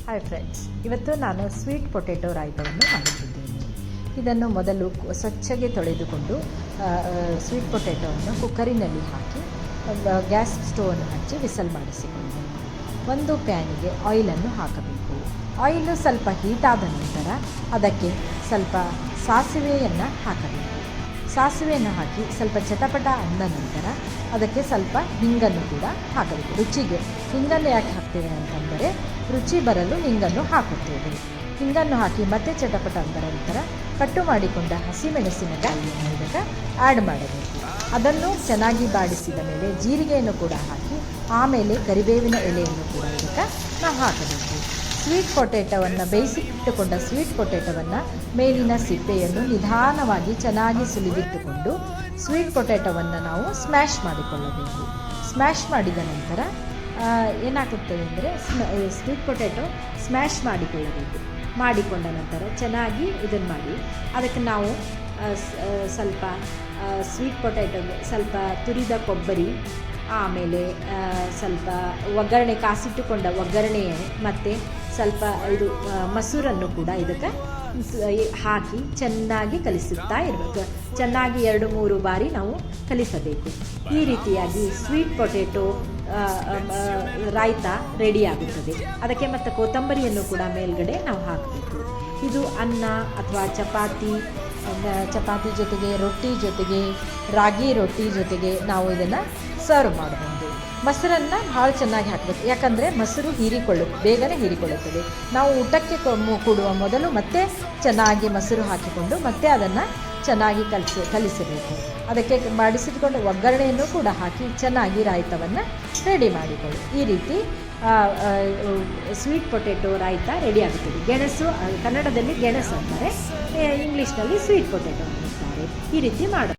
Hi friends, ಇವತ್ತು ನಾನು sweet potato ರಾಯ್ತವನ್ನು ಮಾಡುತ್ತಿದ್ದೇನೆ. ಇದನ್ನು ಮೊದಲು ಸ್ವಚ್ಛಗೆ ತೊಳೆದುಕೊಂಡು ಸ್ವೀಟ್ ಪೊಟೆಟೊವನ್ನು ಕುಕ್ಕರಿನಲ್ಲಿ ಹಾಕಿ ಗ್ಯಾಸ್ ಸ್ಟೋವನ್ನು ಹಚ್ಚಿ ವಿಸಲ್ ಮಾಡಿಸಿಕೊಂಡು ಒಂದು ಪ್ಯಾನಿಗೆ ಆಯಿಲನ್ನು ಹಾಕಬೇಕು. ಆಯಿಲು ಸ್ವಲ್ಪ ಹೀಟಾದ ನಂತರ ಅದಕ್ಕೆ ಸ್ವಲ್ಪ ಸಾಸಿವೆಯನ್ನು ಹಾಕಬೇಕು. ಸಾಸಿವೆಯನ್ನು ಹಾಕಿ ಸ್ವಲ್ಪ ಚಟಪಟ ಅಂದ ನಂತರ ಅದಕ್ಕೆ ಸ್ವಲ್ಪ ಹಿಂಗನ್ನು ಕೂಡ ಹಾಕಬೇಕು. ರುಚಿಗೆ ಹಿಂಗನ್ನು ಯಾಕೆ ಹಾಕ್ತೇವೆ ಅಂತಂದರೆ ರುಚಿ ಬರಲು ಹಿಂಗನ್ನು ಹಾಕುತ್ತೇವೆ. ಹಿಂಗನ್ನು ಹಾಕಿ ಮತ್ತೆ ಚಟಪಟ ಅಂದ ನಂತರ ಕಟ್ಟು ಮಾಡಿಕೊಂಡ ಹಸಿಮೆಣಸಿನಕಾಯಿಯನ್ನು ಇದಕ್ಕೆ ಆ್ಯಡ್ ಮಾಡಬೇಕು. ಅದನ್ನು ಚೆನ್ನಾಗಿ ಬಾಡಿಸಿದ ಮೇಲೆ ಜೀರಿಗೆಯನ್ನು ಕೂಡ ಹಾಕಿ ಆಮೇಲೆ ಕರಿಬೇವಿನ ಎಲೆಯನ್ನು ಕೂಡ ಇದಕ್ಕೆ ನಾವು ಹಾಕಬೇಕು. ಸ್ವೀಟ್ ಪೊಟೆಟೊವನ್ನು ಬೇಯಿಸಿಟ್ಟುಕೊಂಡ ಸ್ವೀಟ್ ಪೊಟೆಟೊವನ್ನು ಮೇಲಿನ ಸಿಪ್ಪೆಯನ್ನು ನಿಧಾನವಾಗಿ ಚೆನ್ನಾಗಿ ಸುಲಿದಿಟ್ಟುಕೊಂಡು ಸ್ವೀಟ್ ಪೊಟೆಟೊವನ್ನು ನಾವು ಸ್ಮ್ಯಾಶ್ ಮಾಡಿಕೊಳ್ಳಬೇಕು. ಸ್ಮ್ಯಾಶ್ ಮಾಡಿದ ನಂತರ ಏನಾಗುತ್ತದೆ ಅಂದರೆ ಸ್ವೀಟ್ ಪೊಟೆಟೊ ಸ್ಮ್ಯಾಶ್ ಮಾಡಿಕೊಂಡ ನಂತರ ಚೆನ್ನಾಗಿ ಇದನ್ನು ಮಾಡಿ ಅದಕ್ಕೆ ನಾವು ಸ್ವಲ್ಪ ಸ್ವೀಟ್ ಪೊಟೆಟೊಗೆ ಸ್ವಲ್ಪ ತುರಿದ ಕೊಬ್ಬರಿ, ಆಮೇಲೆ ಸ್ವಲ್ಪ ಒಗ್ಗರಣೆ ಕಾಸಿಟ್ಟುಕೊಂಡ ಒಗ್ಗರಣೆ ಮತ್ತು ಸ್ವಲ್ಪ ಇದು ಮೊಸರನ್ನು ಕೂಡ ಇದಕ್ಕೆ ಹಾಕಿ ಚೆನ್ನಾಗಿ ಕಲಿಸುತ್ತಾ ಇರಬೇಕು. ಚೆನ್ನಾಗಿ 2-3 ಬಾರಿ ನಾವು ಕಲಿಸಬೇಕು. ಈ ರೀತಿಯಾಗಿ ಸ್ವೀಟ್ ಪೊಟೆಟೊ ರಾಯ್ತ ರೆಡಿಯಾಗುತ್ತದೆ. ಅದಕ್ಕೆ ಮತ್ತು ಕೊತ್ತಂಬರಿಯನ್ನು ಕೂಡ ಮೇಲ್ಗಡೆ ನಾವು ಹಾಕಬೇಕು. ಇದು ಅನ್ನ ಅಥವಾ ಚಪಾತಿ ಜೊತೆಗೆ, ರೊಟ್ಟಿ ಜೊತೆಗೆ, ರಾಗಿ ರೊಟ್ಟಿ ಜೊತೆಗೆ ನಾವು ಇದನ್ನು ಸರ್ವ್ ಮಾಡಬಹುದು. ಮೊಸರನ್ನು ಭಾಳ ಚೆನ್ನಾಗಿ ಹಾಕಬೇಕು, ಯಾಕಂದರೆ ಮೊಸರು ಬೇಗನೆ ಹೀರಿಕೊಳ್ಳುತ್ತದೆ. ನಾವು ಊಟಕ್ಕೆ ಕೊಡುವ ಮೊದಲು ಮತ್ತೆ ಚೆನ್ನಾಗಿ ಮೊಸರು ಹಾಕಿಕೊಂಡು ಮತ್ತೆ ಅದನ್ನು ಚೆನ್ನಾಗಿ ಕಲಿಸಬೇಕು. ಅದಕ್ಕೆ ಮಾಡಿಸಿಕೊಂಡು ಒಗ್ಗರಣೆಯನ್ನು ಕೂಡ ಹಾಕಿ ಚೆನ್ನಾಗಿ ರಾಯ್ತವನ್ನು ರೆಡಿ ಮಾಡಿಕೊಳ್ಳಿ. ಈ ರೀತಿ ಸ್ವೀಟ್ ಪೊಟೆಟೊ ರಾಯ್ತ ರೆಡಿ ಆಗುತ್ತದೆ. ಗೆಣಸು ಕನ್ನಡದಲ್ಲಿ ಗೆಣಸು ಅಂತಾರೆ, ಇಂಗ್ಲೀಷ್ನಲ್ಲಿ ಸ್ವೀಟ್ ಪೊಟೆಟೊ ಅಂತಾರೆ. ಈ ರೀತಿ